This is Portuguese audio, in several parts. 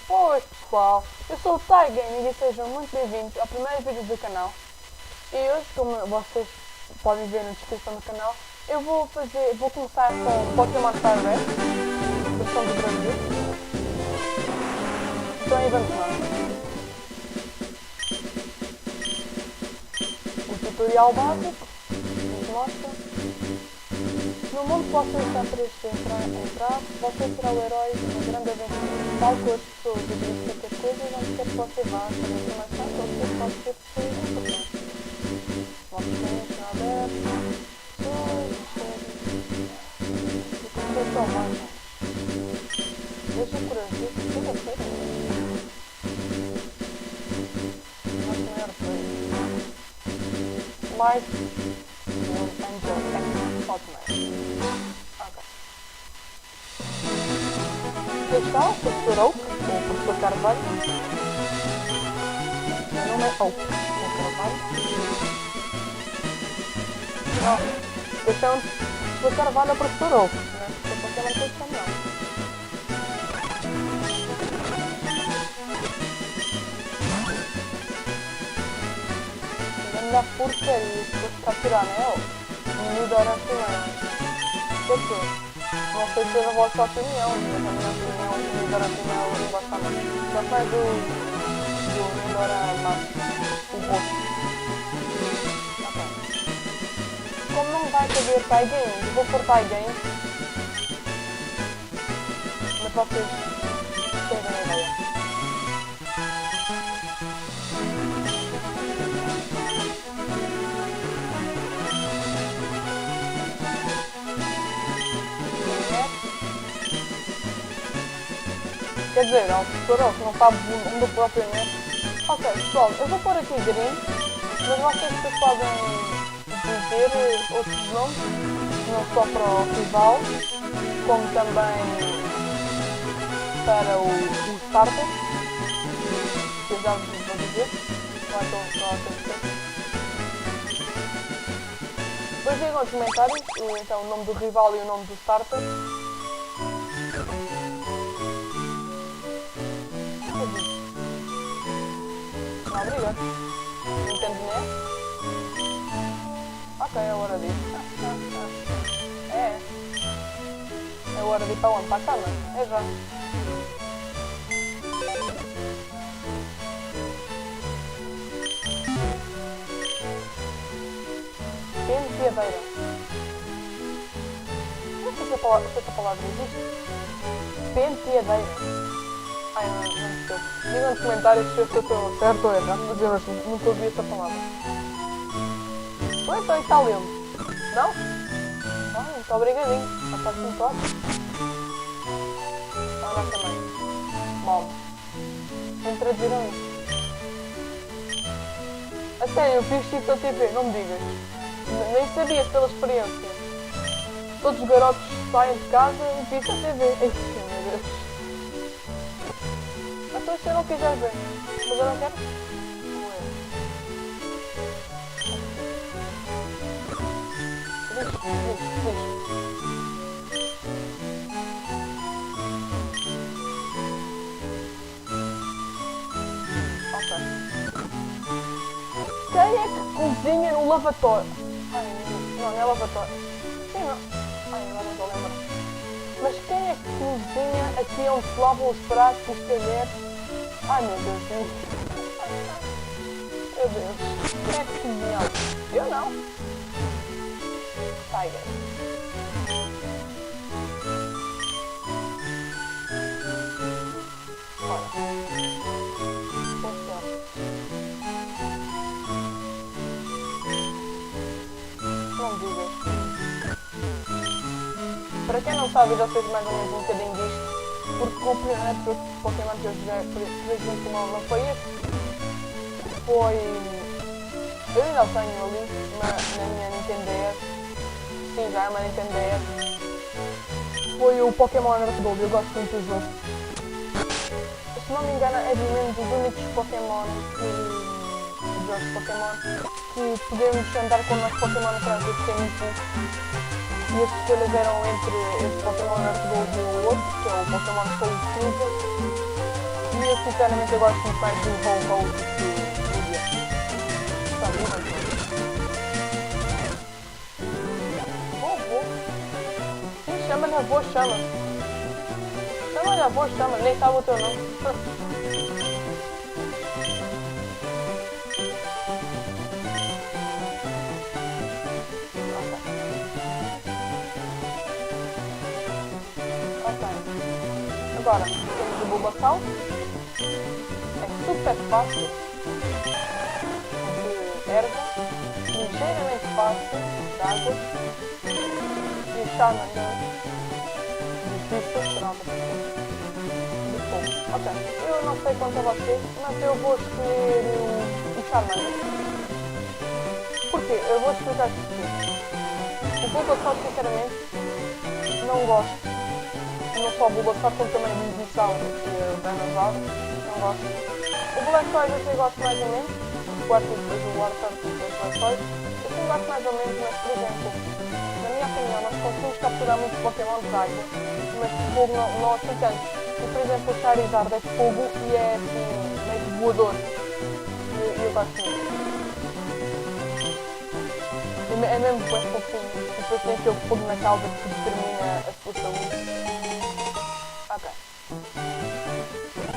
Oi pessoal, eu sou o Taigaming e sejam muito bem-vindos ao primeiro vídeo do canal. E hoje, como vocês podem ver na descrição do canal, eu vou começar com Pokémon Fire Red, versão do Brasil. Então aí vamos lá. O tutorial básico nos mostra. No mundo posso estar prestes a entrar, você será o herói de uma grande aventura. Fale com as pessoas e verifique as coisas onde quer que você vá, para informação que você pode ser pessoas importantes. Vamos ter na aberta, pessoas, e como só mais. Deixa por aqui, fica feito. Nosso maior coisa. Life Angel X Hotmail. Ok. Aqui está o professor Oak, ou o professor Carvalho. Meu nome é Oak, o Carvalho. Não, este é o professor Carvalho, é o professor Oak, né? Porque não tem que não. Da porcaria, se fosse capturar anel, me dará primeiro. Pessoal, não sei se é a vossa opinião, mas a minha opinião, o me dará primeiro não gosta muito. Só faz do me dará mais o rosto. Ok. Como não vai caber tie game, vou pôr tie game. Mas vocês terem a ideia. Quer dizer, é um professor que não sabe o nome do próprio net. Ok, pessoal, eu vou pôr aqui Green, mas vocês depois podem dizer outros nomes, não só para o rival, como também para o starter. Que eu já vos vou dizer. Depois digam nos comentários então, o nome do rival e o nome do starter. Não, obrigado. Entende, né? Ok, é hora de ir. É hora de ir para onde? Para a cama? É já. Penteadeira. Não sei se essa palavra existe. Penteadeira. Ai, não sei. Digam nos comentários se eu estou certo ou errado, mas eu nunca ouvi essa palavra. Ou então italiano? Não? Ah, muito obrigadinho. A parte de toque. Ah, nós também. Mom. Vem traduziram isso. A sério, eu fiz isso na TV, não me digas. Nem sabias pela experiência. Todos os garotos saem de casa e vi isso na TV. Ai, meu Deus. Então se eu não quiser ver, mas eu não quero. Diz. Ok. Quem é que cozinha no lavatório? Ai, não é lavatório. Sim, não. Ai, agora não estou a lembrar. Mas quem é que cozinha aqui onde se lavam os pratos e os talheres? Ai meu Deus, meu Deus, quem é que cozinha? Eu não. Tiger. Olha. Funciona. Não digas. Para quem não sabe, já fez mais ou menos um bocadinho disto. Porque o primeiro Pokémon que eu joguei, por exemplo, não foi este. Foi... Eu ainda tenho ali na minha Nintendo DS. Sim, já é uma Nintendo DS. Foi o Pokémon Earth Gold, eu gosto muito do jogo. Se não me engano, é um dos únicos Pokémon jogos Pokémon que podemos andar com o nosso Pokémon atrás do que é muito bom. E as escolhas eram entre este Pokémon Earth Gold e o outro, que é o Pokémon Soul Silver. E sinceramente eu gosto muito mais do Ho-Ho do que do Dia. Está bem, Vovô? Sim, chama-lhe avô, chama. Chama-lhe avô, chama. Nem sabe o teu nome. Agora, temos o Bulbasaur. É super fácil. De erva. Ligeiramente fácil. De água. E o Charmander. Difícil. Será de fogo. Ok. Eu não sei quanto a vocês, mas eu vou escolher o Charmander. Porquê? Eu vou explicar porquê. O Bulbasaur, sinceramente, não gosto. Não só o Bulbasaur, como também o Ivysaur e o Venusaur. Não gosto. O Blastoise eu até gosto mais ou menos. O quarto e depois o Wartortle e depois o Blastoise. Eu também gosto mais ou menos, mas por exemplo, na minha opinião, nós conseguimos capturar muitos Pokémon de água, mas de fogo não assim tanto. E por exemplo, o Charizard é de fogo e é assim, meio voador. E eu gosto muito. É mesmo bem fofinho. E depois tem aquele fogo na cauda que determina a sua saúde. Ok.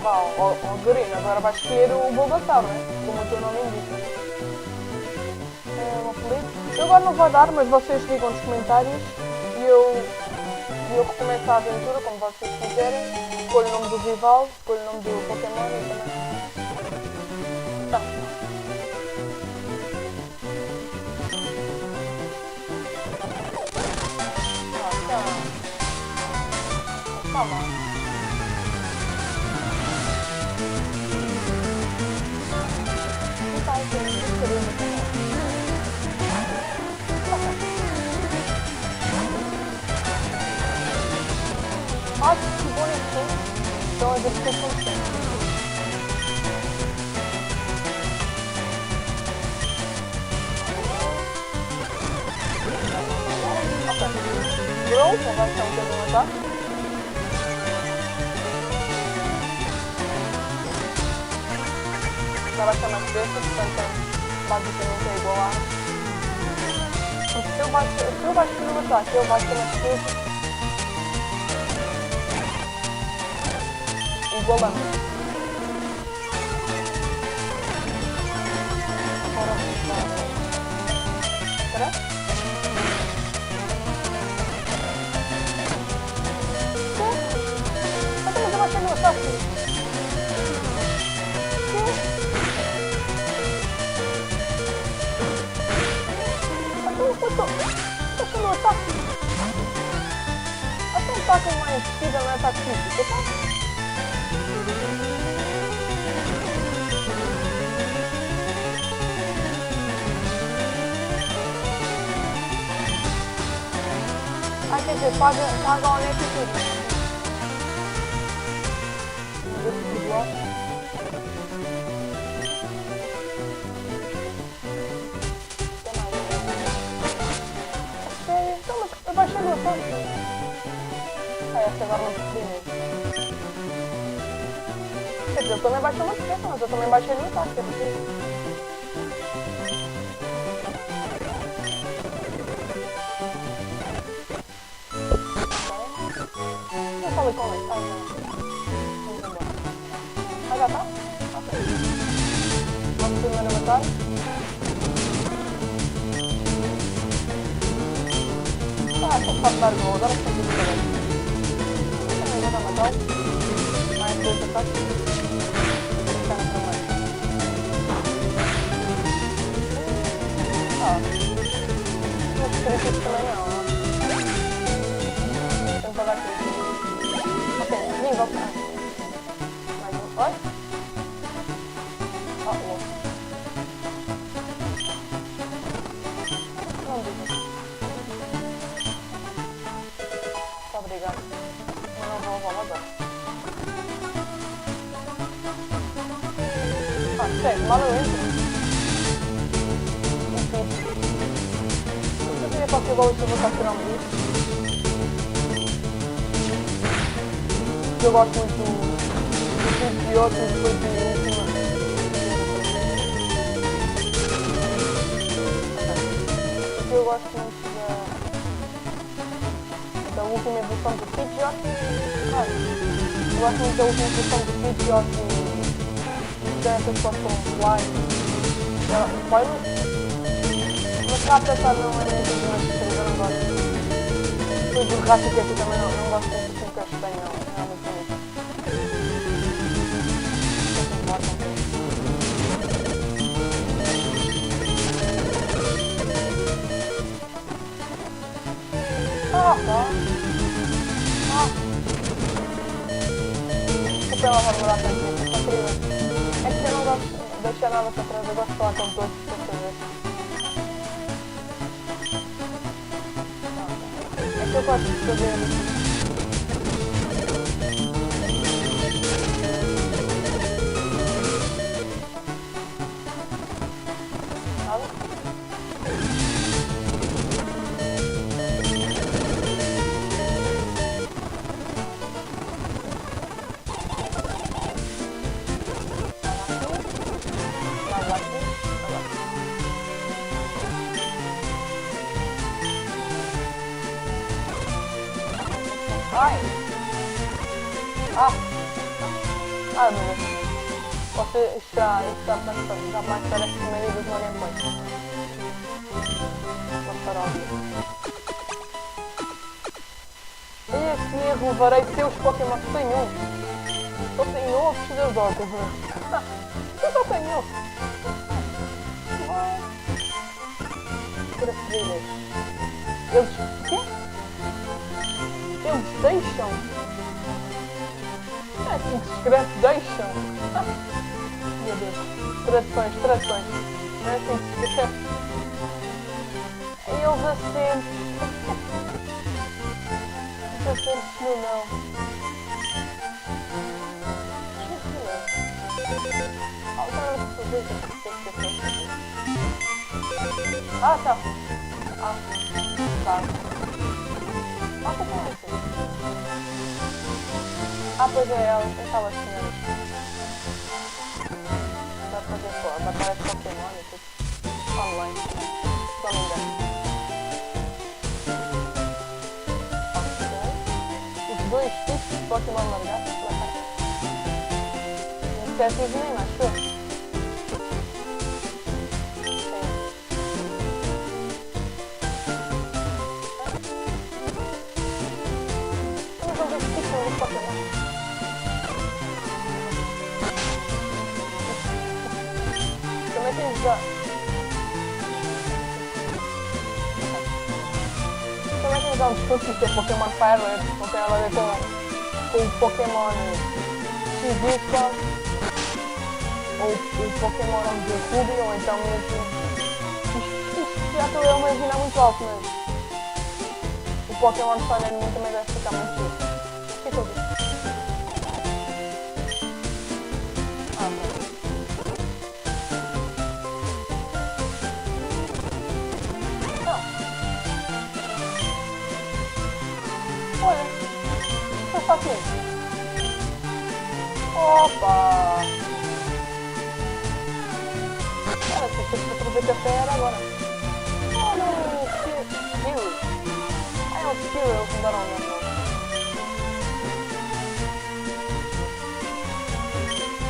Vá, ó Dorina, agora vais escolher o Bulbasaur, né? Como o teu nome indica. Um apelido. Eu agora não vou dar, mas vocês digam nos comentários e eu recomeço a aventura, como vocês quiserem. Escolho o nome do rival, escolho o nome do Pokémon e também. Tá. Tá bom. Olha que bonitinho. Então a gente fica contente. Ok. Grow, vai ser um bocadinho, tá? Já vai ser mais preço, portanto basicamente é igual a... Se eu baixo no ataque, eu baixo mais preço. Igualando. Agora espera. Mas eu baixei no ataque. Estou no ataque. Até um ataque mais possível não é ataque físico, tá? Ah, quer dizer, paga a honesta e tudo. Eu baixei no ataque. Ah, essa agora não percebi mesmo. Quer dizer, eu também baixei uma defesa, mas eu também baixei no ataque, é possível. Eu falei com ele, vamos embora. Ah, já tá? Ok. Vamos primeiro matar. Ah, só faço dar gol, agora estou tudo bem. Também vou dar matar. Mais dois ataques. Vou deixar no trabalho. Mas críticos também não. Tentar dar críticos. Ok, nível para mais um. Oi? Ah, louco. Não digo. Obrigado. Eu não vou rolar agora. Ah, sério, mal eu entro. Enfim. Eu queria Pokéball e eu vou capturar um bicho. Eu gosto muito do idiota e depois de última. Eu gosto muito da última evolução do Pidgeot. Eu gosto muito da última evolução do Pidgeot e dessas pessoas como Fly. Mas Rattata não é muito de mais que eu não gosto. Depois do Rattata também não gosto muito assim que eles têm, não é muito bonito. Desculpa ela vai morar tanto tempo, só queria. É que eu não gosto de deixar nada para trás, eu gosto de falar com todos para saber. É que eu gosto de saber. Ai! Ai meu Deus! Você já mais parece que meio dos no gameplay. Uma paródia. E esse erro levarei seus Pokémon sem um. Só sem um ou precisa de outros, né? Eu só tenho um. Para se ver. Eles... quê? Eles deixam? É assim que se escreve, deixam. Meu Deus. Traduções. Não é assim que se escreve. Eles assentam. Os assentos no não. Tá. Tá. Pois é, ela estava senhora. Dá pra fazer batalha de Pokémon e tudo. Online. Só não engano. Os dois tipos de Pokémon largados pra cá. Insetos nem mais, foi? Também tem já um discurso que é Pokémon Fire, não tem nada a ver com o Pokémon Shizuka, ou o Pokémon de Ruby, ou então mesmo. Isto já estou a imaginar muito alto, mas o Pokémon Fire em mim também deve ficar muito chique. O que é que eu disse? Assim. Opa! Cara, se fosse pra trazer café era agora. Olha o Skill. É o Skill, eles mudaram o nome.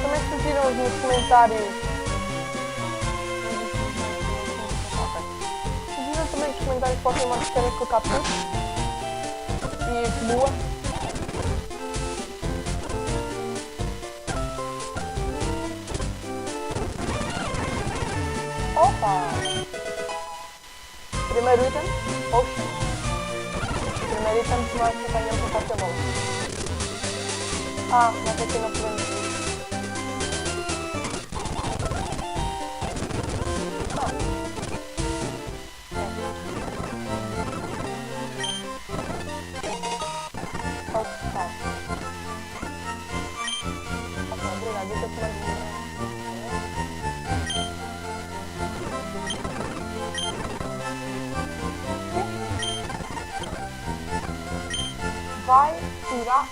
Também se viram nos comentários. Se viram também nos comentários Pokémon que querem colocar puff e lua. Opa! Primeiro item, Ocean. Primeiro item que nós apanhamos no Pokémon. Mas aqui não podemos ir. Obrigado, eu tô tomando. Vai tirar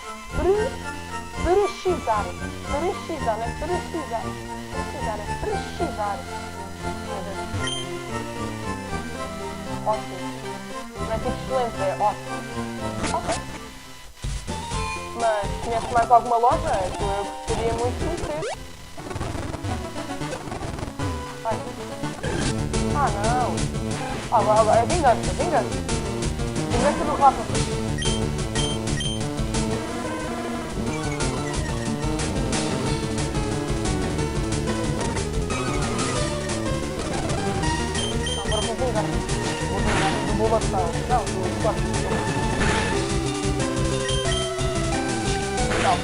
precisar. Precisar, não é precisar. Precisar, é precisar. Meu Deus. Ótimo. Não é tipo excelente, é ótimo. Ok. Mas conheces mais alguma loja? Eu gostaria muito de conhecer. Ai. Ah, não. Agora é vingança, vingança. Vingança do Rafa. Agora vou vingar. Vou vingar do Bulbasaur. Não, do Scorpion. Não.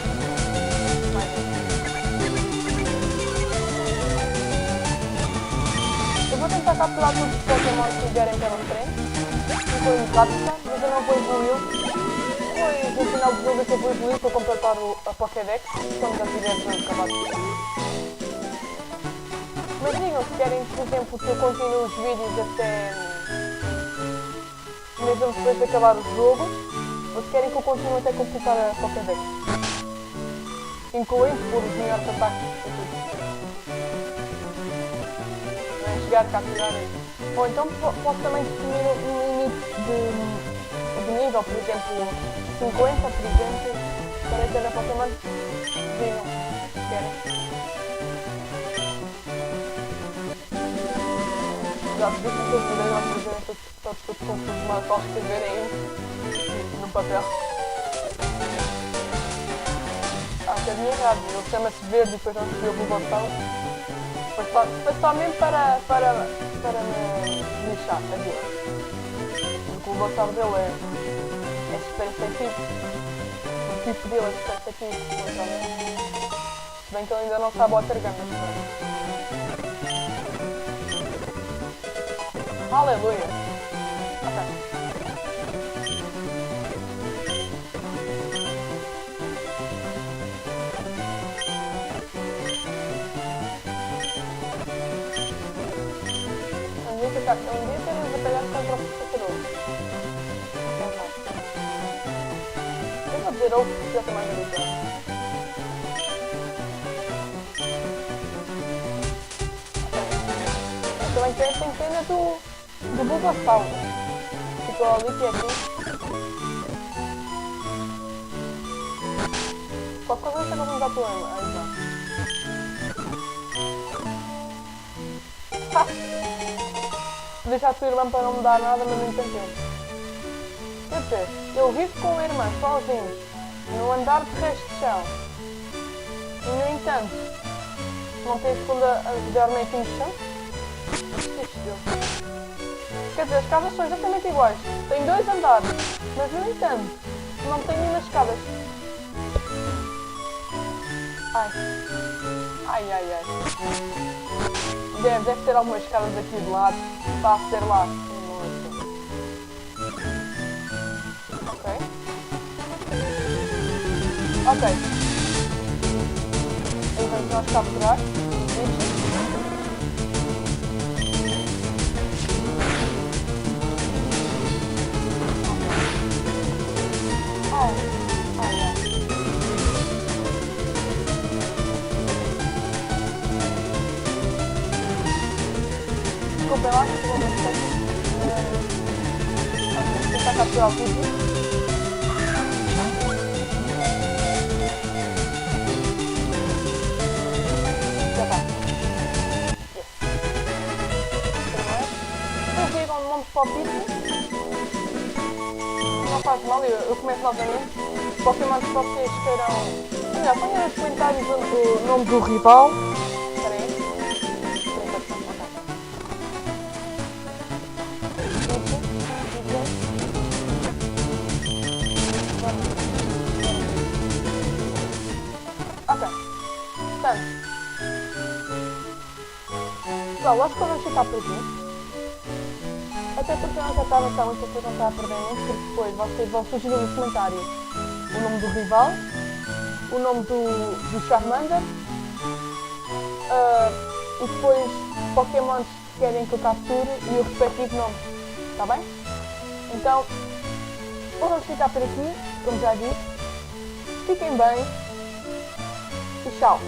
Eu vou tentar capturar todos os Pokémon que vierem pela frente. Incluindo Capsa, mas eu não vou evoluir. Pois no final do jogo é que eu vou evoluir para completar a Pokédex, quando já tiver acabado. Mas digam se querem, por exemplo, que eu continue os vídeos até mesmo depois de acabar o jogo, ou se querem que eu continue até completar a Pokédex. Incluindo por os melhores ataques e tudo. Não é chegar a capturar. Ou então posso também definir um limite de nível, por exemplo, 50, por exemplo, para cada Pokémon. Digam, se querem. Já te disse que eu tirei lá para verem todos confusos, mas só escreverem no papel. Acho que é errado, ele chama-se verde e depois não escreveu o botão. Foi só mesmo para me lixar a vida. Porque o botão dele é super efetivo. O tipo dele é super efetivo. Se bem que ele ainda não sabe o Watergun, mas aleluia! Ok. Um dia teremos batalhado contra os caçadores. Eu vou dizer outro porque já tem mais habituado. Eu também tenho pena do Bulbasaur. Ficou ali quietinho. Só que coisa que não dá problema. Aí tá. Deixar a tua irmã para não me dar nada, mas não entendeu. Quer dizer, eu vivo com a irmã sozinhos, no andar de resto de chão. E no entanto, não tem segunda a dormir aqui no chão? Quer dizer, as casas são exatamente iguais. Tem 2 andares, mas no entanto, não tem nenhumas escadas. Ai. Deve ter algumas escadas aqui de lado para aceder lá. Ok. Então nós capturar. Desculpem lá que eu vou ver se tentar capturar o vídeo. Já está. Yes. Depois digam o nome para o vídeo. Não faz mal, eu começo novamente. Pokémon que vocês queiram. Olha, ponham nos comentários o nome do rival. Espera aí. Ok. Portanto. Pessoal, acho que vamos ficar por aqui. Até porque eu não já estava tão muito, depois não estava a perder muito, porque depois vocês vão sugerir nos comentários o nome do rival, o nome do Charmander, e depois Pokémons que querem que eu capture e o respectivo nome, está bem? Então, vamos ficar por aqui, como já disse, fiquem bem e tchau.